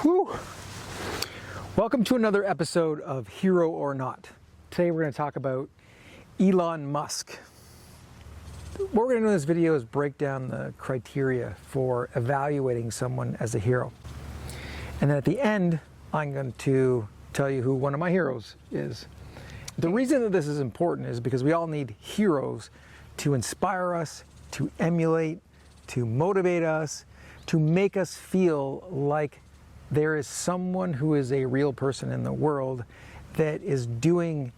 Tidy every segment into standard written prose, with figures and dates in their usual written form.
Whew. Welcome to another episode of Hero or Not. Today we're going to talk about Elon Musk. What we're going to do in this video is break down the criteria for evaluating someone as a hero. And then at the end, I'm going to tell you who one of my heroes is. The reason that this is important is because we all need heroes to inspire us, to emulate, to motivate us, to make us feel like there is someone who is a real person in the world that is doing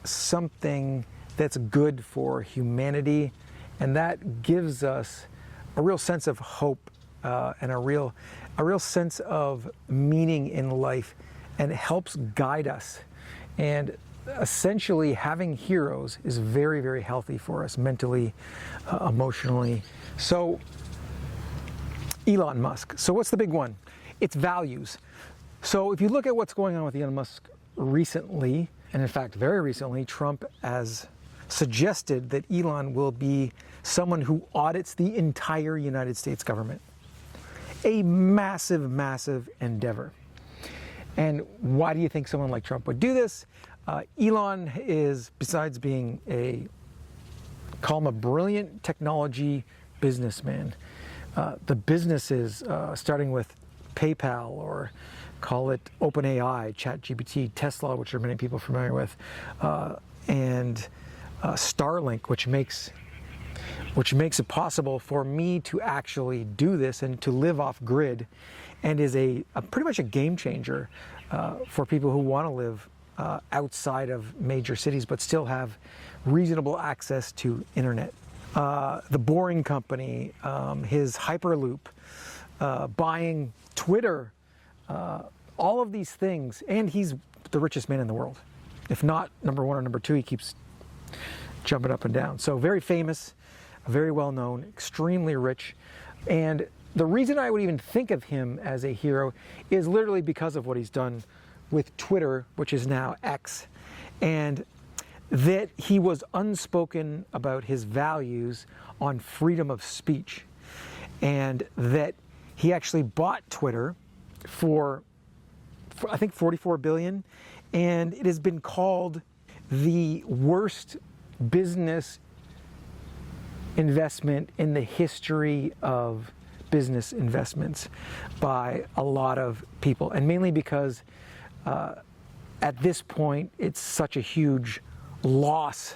something that's good for humanity, and that gives us a real sense of hope and a real sense of meaning in life, and it helps guide us. And essentially having heroes is very, very healthy for us mentally, emotionally. So Elon Musk. So what's the big one? It's values. So if you look at what's going on with Elon Musk recently, and in fact very recently, Trump has suggested that Elon will be someone who audits the entire United States government. A massive, massive endeavor. And why do you think someone like Trump would do this? Elon is, besides being call him a brilliant technology businessman, the businesses, starting with PayPal, or call it OpenAI, ChatGPT, Tesla, which are many people familiar with, and Starlink, which makes it possible for me to actually do this and to live off grid, and is a pretty much a game changer for people who want to live outside of major cities but still have reasonable access to internet. The Boring Company, his Hyperloop, buying Twitter, all of these things, and he's the richest man in the world. If not number one or number two, he keeps jumping up and down. So very famous, very well known, extremely rich. And the reason I would even think of him as a hero is literally because of what he's done with Twitter, which is now X, and that he was unspoken about his values on freedom of speech, and that he actually bought Twitter for I think $44 billion, and it has been called the worst business investment in the history of business investments by a lot of people, and mainly because at this point it's such a huge loss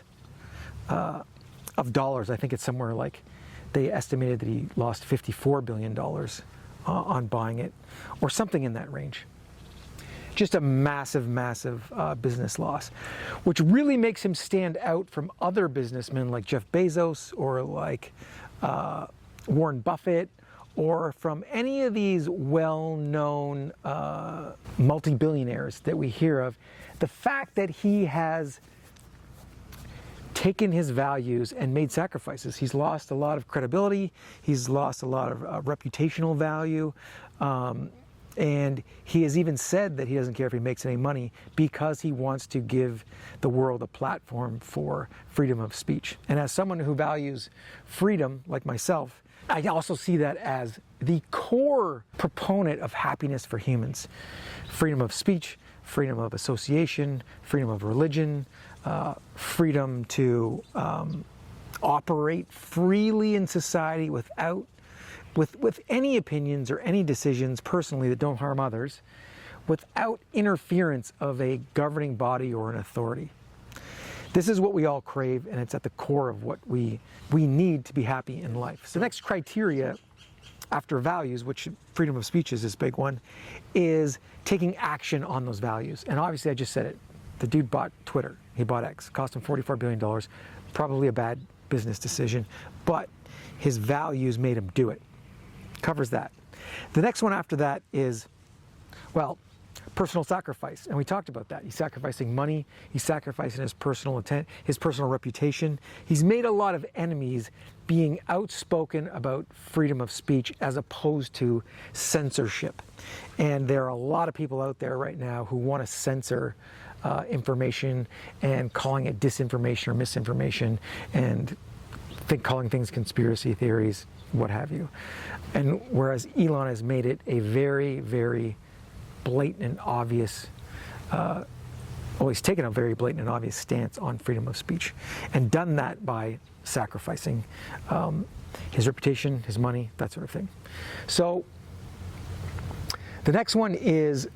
of dollars. I think it's somewhere like, they estimated that he lost $54 billion on buying it, or something in that range. Just a massive, massive business loss, which really makes him stand out from other businessmen like Jeff Bezos, or like Warren Buffett, or from any of these well-known multi-billionaires that we hear of. The fact that he has taken his values and made sacrifices. He's lost a lot of credibility, he's lost a lot of reputational value, and he has even said that he doesn't care if he makes any money because he wants to give the world a platform for freedom of speech. And as someone who values freedom, like myself, I also see that as the core proponent of happiness for humans. Freedom of speech, freedom of association, freedom of religion, freedom to operate freely in society with any opinions or any decisions personally that don't harm others, without interference of a governing body or an authority. This is what we all crave, and it's at the core of what we need to be happy in life. So the next criteria after values, which freedom of speech is this big one, is taking action on those values. And obviously I just said it. The dude bought Twitter. He bought X. Cost him $44 billion. Probably a bad business decision, but his values made him do it. Covers that. The next one after that is, well, personal sacrifice. And we talked about that. He's sacrificing money. He's sacrificing his personal intent, his personal reputation. He's made a lot of enemies being outspoken about freedom of speech as opposed to censorship. And there are a lot of people out there right now who want to censor information and calling it disinformation or misinformation, and calling things conspiracy theories, what have you. And whereas Elon has made it a very, very blatant and obvious, he's taken a very blatant and obvious stance on freedom of speech, and done that by sacrificing his reputation, his money, that sort of thing. So the next one is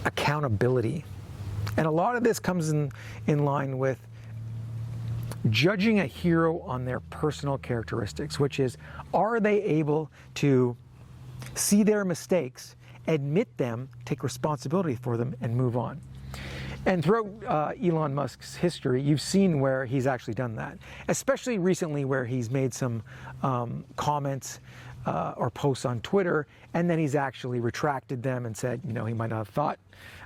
accountability. And a lot of this comes in line with judging a hero on their personal characteristics, which is, are they able to see their mistakes, admit them, take responsibility for them, and move on? And throughout Elon Musk's history, you've seen where he's actually done that, especially recently where he's made some comments or posts on Twitter, and then he's actually retracted them and said, he might not have thought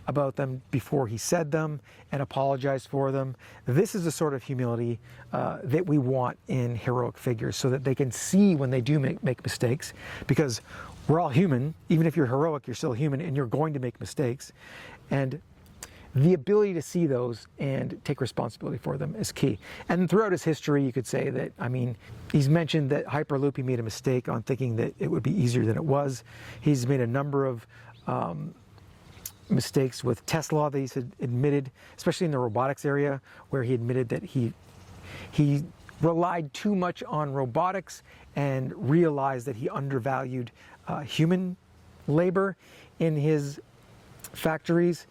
about them before he said them, and apologized for them. This is the sort of humility that we want in heroic figures, so that they can see when they do make mistakes, because we're all human. Even if you're heroic, you're still human, and you're going to make mistakes. And the ability to see those and take responsibility for them is key. And throughout his history, you could say that, he's mentioned that Hyperloop, he made a mistake on thinking that it would be easier than it was. He's made a number of mistakes with Tesla that he's admitted, especially in the robotics area, where he admitted that he relied too much on robotics and realized that he undervalued human labor in his factories.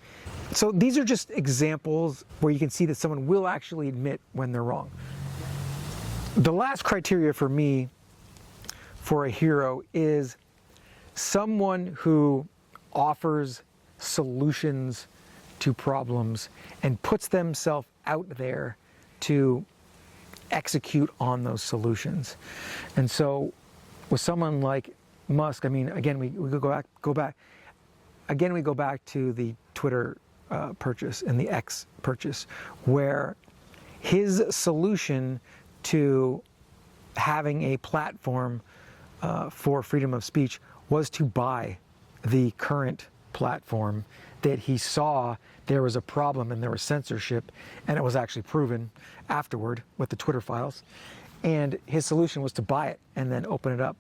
So these are just examples where you can see that someone will actually admit when they're wrong. The last criteria for me for a hero is someone who offers solutions to problems and puts themselves out there to execute on those solutions. And so with someone like Musk, again, we go back to the Twitter purchase and the X purchase, where his solution to having a platform for freedom of speech was to buy the current platform that he saw there was a problem and there was censorship, and it was actually proven afterward with the Twitter files. And his solution was to buy it and then open it up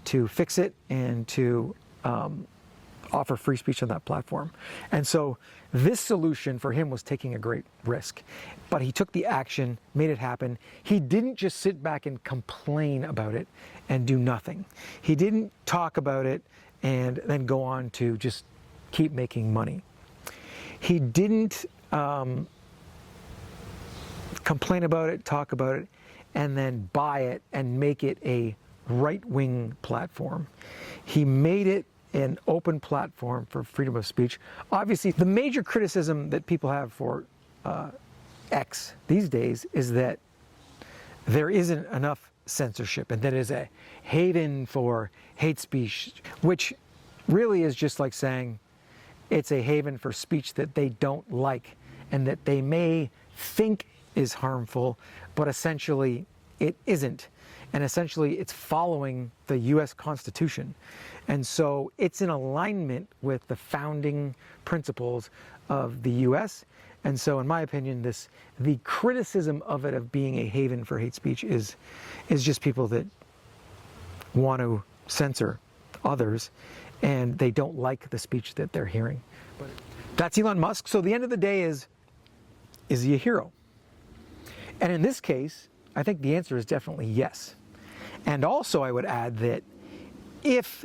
to fix it and to offer free speech on that platform. And so this solution for him was taking a great risk, but he took the action, made it happen. He didn't just sit back and complain about it and do nothing. He didn't talk about it and then go on to just keep making money. He didn't complain about it, talk about it, and then buy it and make it a right-wing platform. He made it an open platform for freedom of speech. Obviously, the major criticism that people have for X these days is that there isn't enough censorship, and that is a haven for hate speech, which really is just like saying it's a haven for speech that they don't like and that they may think is harmful, but essentially it isn't. And essentially it's following the US Constitution. And so it's in alignment with the founding principles of the US. And so in my opinion, the criticism of it, of being a haven for hate speech, is just people that want to censor others and they don't like the speech that they're hearing. But that's Elon Musk. So the end of the day is he a hero? And in this case, I think the answer is definitely yes. And also I would add that if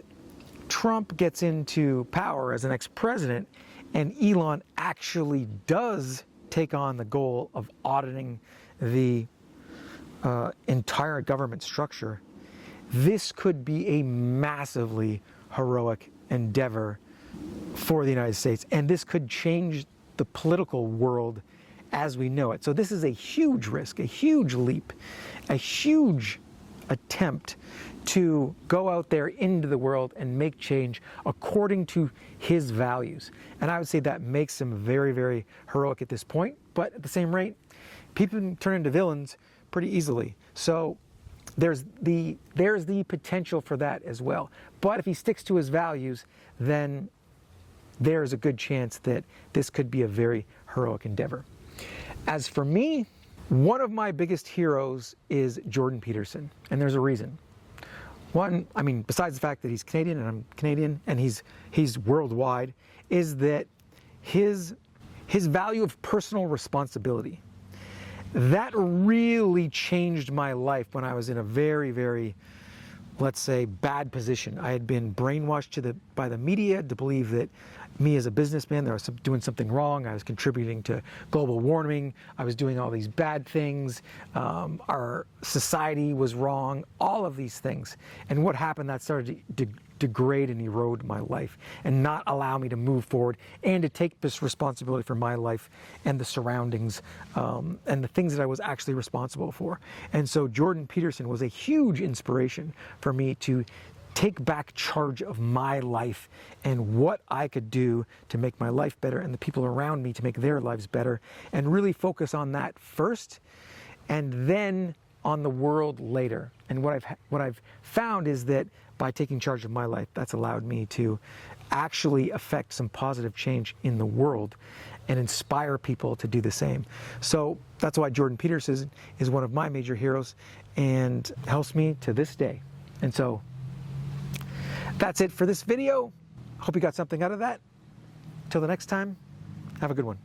Trump gets into power as the next president and Elon actually does take on the goal of auditing the entire government structure, this could be a massively heroic endeavor for the United States. And this could change the political world as we know it. So this is a huge risk, a huge leap, a huge attempt to go out there into the world and make change according to his values. And I would say that makes him very, very heroic at this point. But at the same rate, people can turn into villains pretty easily. So there's the potential for that as well. But if he sticks to his values, then there's a good chance that this could be a very heroic endeavor. As for me, one of my biggest heroes is Jordan Peterson, and there's a reason. One, besides the fact that he's Canadian and I'm Canadian, and he's worldwide, is that his value of personal responsibility, that really changed my life when I was in a very, very, let's say, bad position. I had been brainwashed by the media to believe that me as a businessman, that I was doing something wrong. I was contributing to global warming. I was doing all these bad things. Our society was wrong. All of these things. And what happened? That started to degrade and erode my life and not allow me to move forward and to take this responsibility for my life and the surroundings and the things that I was actually responsible for. And so Jordan Peterson was a huge inspiration for me to take back charge of my life and what I could do to make my life better and the people around me to make their lives better, and really focus on that first and then on the world later. And what I've found is that by taking charge of my life, that's allowed me to actually affect some positive change in the world and inspire people to do the same. So that's why Jordan Peterson is one of my major heroes and helps me to this day. And so that's it for this video. Hope you got something out of that. Till the next time, have a good one.